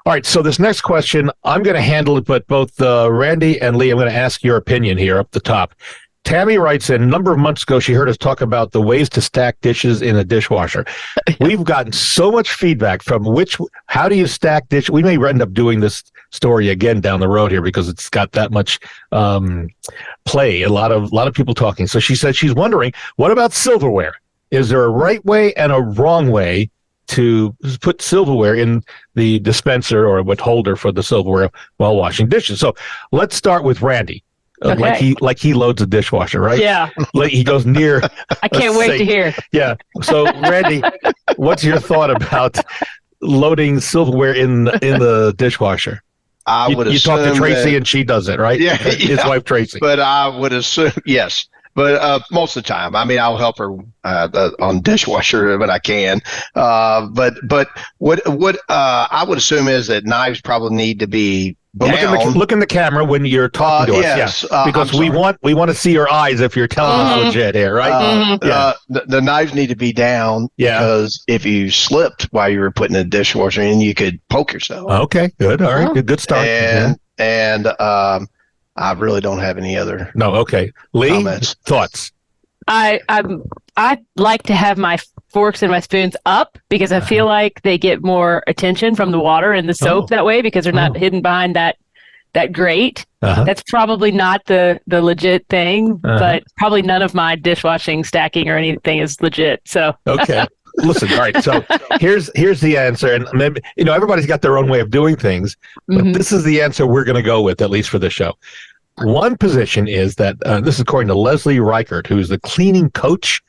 All right, so this next question, I'm going to handle it, but both Randy and Lee, I'm going to ask your opinion here up the top. Tammy writes in, a number of months ago, she heard us talk about the ways to stack dishes in a dishwasher. We've gotten so much feedback from how do you stack dishes? We may end up doing this story again down the road here because it's got that much play, a lot of people talking. So she said she's wondering, what about silverware? Is there a right way and a wrong way to put silverware in the dispenser or what holder for the silverware while washing dishes? So let's start with Randy. Okay. Like he loads a dishwasher, right? Yeah. Like he goes near. I can't wait to hear. Yeah. So Randy, what's your thought about loading silverware in the dishwasher? I would assume you talk to Tracy and she does it, right? Yeah, His wife Tracy. But I would assume yes. But most of the time, I mean, I'll help her on dishwasher when I can. But what I would assume is that knives probably need to be down. Look in the camera when you're talking to us. Yes, yeah. Because we want to see your eyes if you're telling us legit here, right? The knives need to be down because if you slipped while you were putting the dishwasher in, you could poke yourself. Okay, good. All right, good start. And I really don't have any other. No, okay. Lee, comments. Thoughts? I like to have my forks and my spoons up because I feel like they get more attention from the water and the soap that way because they're not hidden behind that grate. That's probably not the legit thing, but probably none of my dishwashing, stacking, or anything is legit. So okay. Listen, all right. So here's the answer, and maybe everybody's got their own way of doing things, but this is the answer we're going to go with, at least for the show. One position is that this is according to Leslie Reichert, who's the cleaning coach.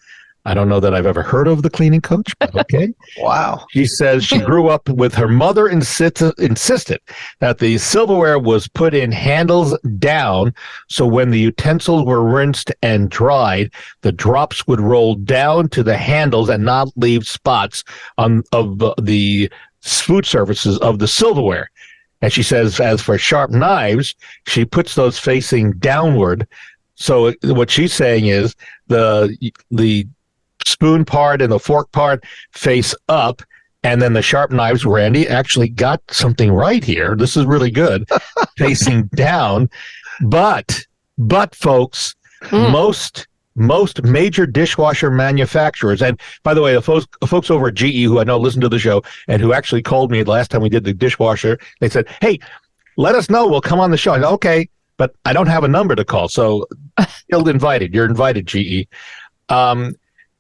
I don't know that I've ever heard of the cleaning coach, but okay. Wow. She says she grew up with her mother insisted that the silverware was put in handles down, so when the utensils were rinsed and dried, the drops would roll down to the handles and not leave spots of the food surfaces of the silverware. And she says, as for sharp knives, she puts those facing downward. So what she's saying is the spoon part and the fork part face up, and then the sharp knives, Randy actually got something right here. This is really good. Facing down. But folks, most major dishwasher manufacturers, and by the way, the folks over at GE who I know listen to the show and who actually called me the last time we did the dishwasher, they said, hey, let us know. We'll come on the show. I said, okay, but I don't have a number to call. So you're invited, GE.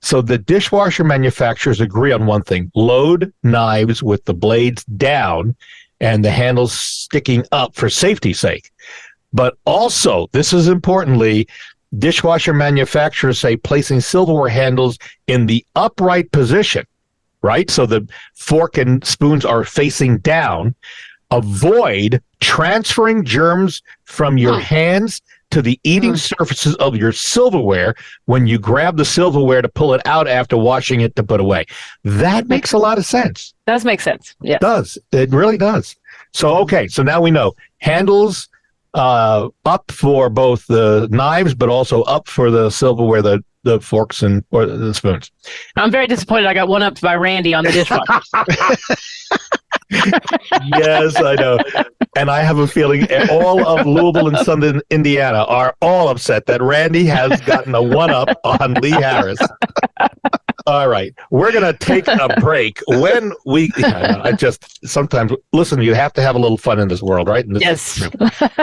So the dishwasher manufacturers agree on one thing: load knives with the blades down and the handles sticking up for safety's sake. But also, this is importantly, dishwasher manufacturers say placing silverware handles in the upright position, right? So the fork and spoons are facing down. Avoid transferring germs from your hands to the eating surfaces of your silverware when you grab the silverware to pull it out after washing it to put away. That makes a lot of sense. Does make sense. Yeah. It does. It really does. So, okay. So now we know handles up for both the knives, but also up for the silverware, the forks or the spoons. I'm very disappointed I got one up by Randy on the dishwasher. Yes, I know. And I have a feeling all of Louisville and Southern Indiana are all upset that Randy has gotten a one-up on Lee Harris. All right. We're going to take a break. When I just sometimes, listen, you have to have a little fun in this world, right? Yes.